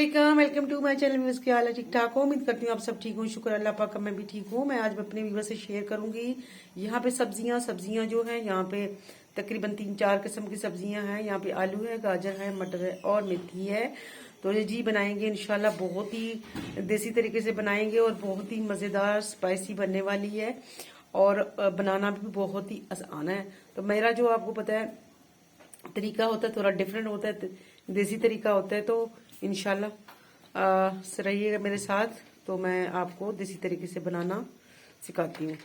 वालेकुम, welcome to my channel. Viewers, क्या हाल है? ठीक ठाक हो? उम्मीद करती हूँ आप सब ठीक हो। शुक्र अल्लाह पाक का, मैं भी ठीक हूँ। मैं आज अपने व्यूअर्स से शेयर करूंगी यहाँ पे सब्जियां जो है, यहाँ पे तकरीबन 3-4 किस्म की सब्जियां हैं। यहाँ पे आलू है, गाजर है, मटर है और मेथी है। तो ये जी बनाएंगे इंशाल्लाह, बहुत ही देसी तरीके से बनाएंगे और बहुत ही मज़ेदार स्पाइसी बनने वाली है और बनाना भी बहुत ही आसान है। तो मेरा जो आपको पता है तरीका होता है थोड़ा डिफरेंट होता है, देसी तरीका होता है। तो इंशाल्लाह रहिएगा मेरे साथ, तो मैं आपको देसी तरीके से बनाना सिखाती हूँ।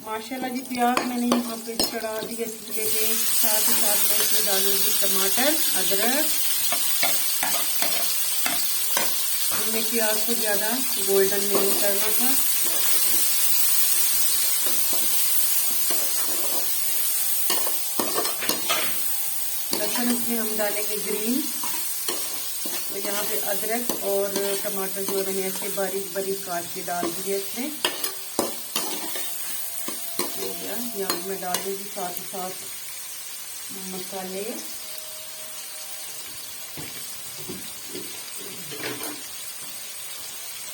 माशाल्लाह जी, प्याज मैंने यहाँ पे चढ़ा दिया चूल्हे पे। साथ ही साथ मैं इसमें डालूंगी टमाटर, अदरक। हमने प्याज को ज्यादा गोल्डन नहीं करना था। लहसुन इसमें हम डालेंगे ग्रीन। तो यहाँ पे अदरक और टमाटर जो है मैंने ऐसे बारीक बारीक काट के डाल दिए इसमें। हो गया। यहाँ मैं डाल दूँगी साथ ही साथ मसाले।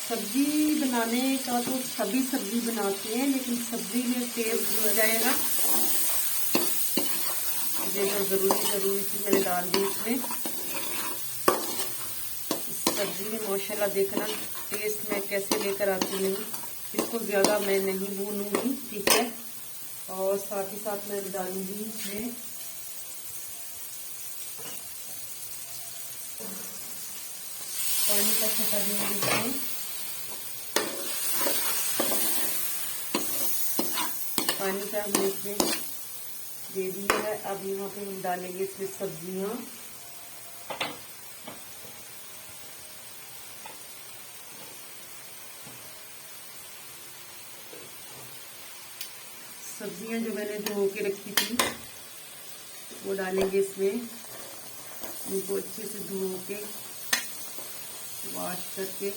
सब्जी बनाने का तो सभी सब्जी बनाते हैं, लेकिन सब्जी में टेस्ट हो जाएगा। ये जो जरूरी चीज मैंने डाल दी इसमें। सब्जी में माशाल्लाह देखना टेस्ट मैं कैसे लेकर आती हूँ। इसको ज्यादा मैं नहीं भूनूंगी, ठीक है। और साथ ही साथ मैं डालूंगी इसमें पानी का छटा दूंगी इसमें। पानी का हमने इसमें दे दिया है। अब यहाँ पे हम डालेंगे इसमें सब्जियां। सब्जियां जो मैंने धो के रखी थी वो डालेंगे इसमें। इनको अच्छे से धो के वॉश करके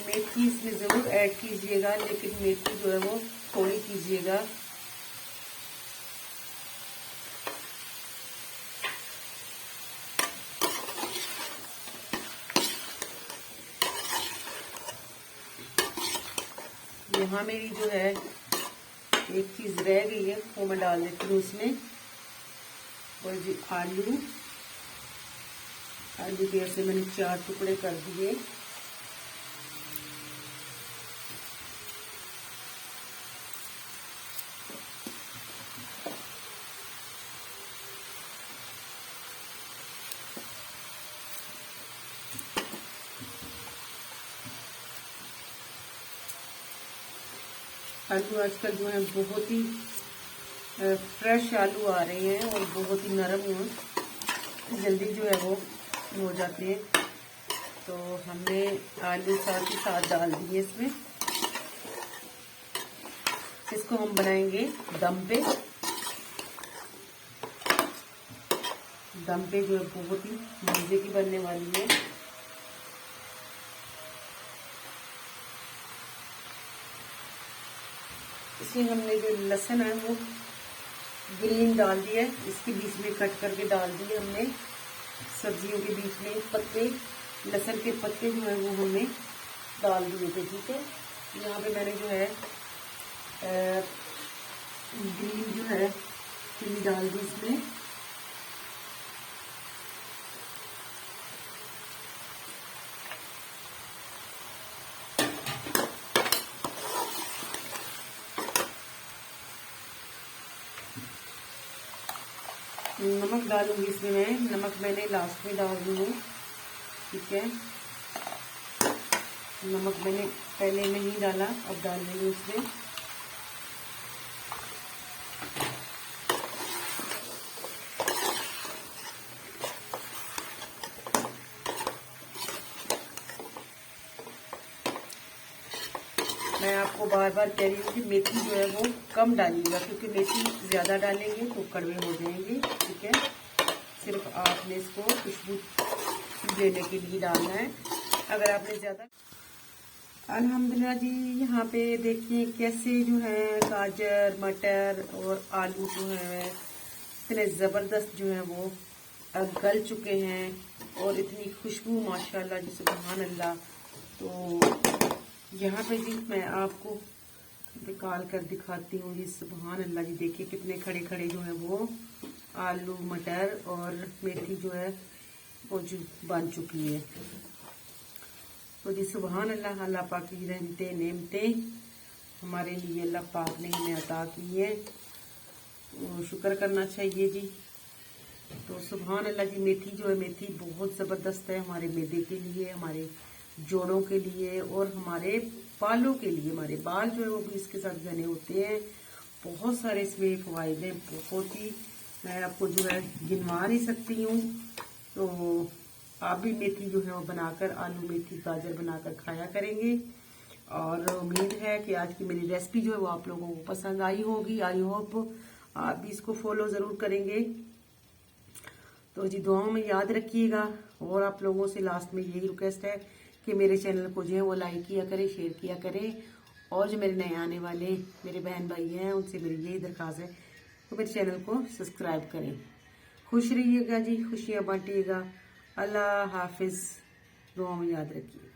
मेथी इसमें जरूर ऐड कीजिएगा, लेकिन मेथी जो है वो थोड़ी कीजिएगा। यहाँ मेरी जो है एक चीज रह गई है, वो मैं डाल देती हूँ उसमें। और जी आलू के ऐसे मैंने 4 टुकड़े कर दिए। आलू आजकल जो है बहुत ही फ्रेश आलू आ रहे हैं और बहुत ही नरम जल्दी जो है वो हो जाते हैं। तो हमने आलू साथ ही साथ डाल दिए इसमें। इसको हम बनाएंगे दम पे। दम पे जो है बहुत ही मजे की बनने वाली है। इसमें हमने जो लहसुन है वो ग्रीन डाल दिया है, इसके बीच में कट करके डाल दिए हमने। सब्जियों के बीच में पत्ते, लहसुन के पत्ते जो है वो हमने डाल दिए थे, ठीक है। यहाँ पे मैंने जो है ग्रीन जो है चिली डाल दी इसमें। नमक डालूंगी इसमें मैं। नमक मैंने लास्ट में डाल दी हूँ, ठीक है। नमक मैंने पहले नहीं डाला, अब डाल रही हूँ इसमें। आपको बार बार कह रही हूँ कि मेथी जो है वो कम डालिएगा, क्योंकि मेथी ज़्यादा डालेंगे तो कड़वे हो जाएंगे। ठीक है, सिर्फ आपने इसको खुशबू देने के लिए डालना है। अगर आपने ज़्यादा अल्हम्दुलिल्लाह जी, यहाँ पे देखिए कैसे जो है गाजर मटर और आलू जो है इतने ज़बरदस्त जो है वो गल चुके हैं और इतनी खुशबू माशाल्लाह जी, सुभान अल्लाह। तो यहाँ पे जी मैं आपको निकाल कर दिखाती हूँ जी, सुभान अल्लाह जी। देखिए कितने खड़े खड़े जो है वो आलू मटर और मेथी जो है वो जो बन चुकी है। तो जी सुभान अल्लाह, अल्लाह पाक की रहमतें नेमतें हमारे लिए अल्लाह पाक ने हमें अता की है, तो शुक्र करना चाहिए जी। तो सुभान अल्लाह जी, मेथी जो है मेथी बहुत ज़बरदस्त है हमारे मैदे के लिए, हमारे जोड़ों के लिए और हमारे बालों के लिए। हमारे बाल जो है वो भी इसके साथ घने होते हैं। बहुत सारे इसमें फ़वाइद हैं, बहुत ही, मैं आपको जो है गिनवा नहीं सकती हूँ। तो आप भी मेथी जो है वो बनाकर, आलू मेथी गाजर बनाकर खाया करेंगे। और उम्मीद है कि आज की मेरी रेसिपी जो है वो आप लोगों को पसंद आई होगी। आई होप आप भी इसको फॉलो ज़रूर करेंगे। तो जी दुआओं में याद रखिएगा। और आप लोगों से लास्ट में यही रिक्वेस्ट है कि मेरे चैनल को जो है वो लाइक किया करें, शेयर किया करें। और जो मेरे नए आने वाले मेरे बहन भाई हैं उनसे मेरी यही दरख्वास्त है तो मेरे चैनल को सब्सक्राइब करें। खुश रहिएगा जी, खुशियाँ बांटिएगा। अल्लाह हाफिज़, दुआ में याद रखिए।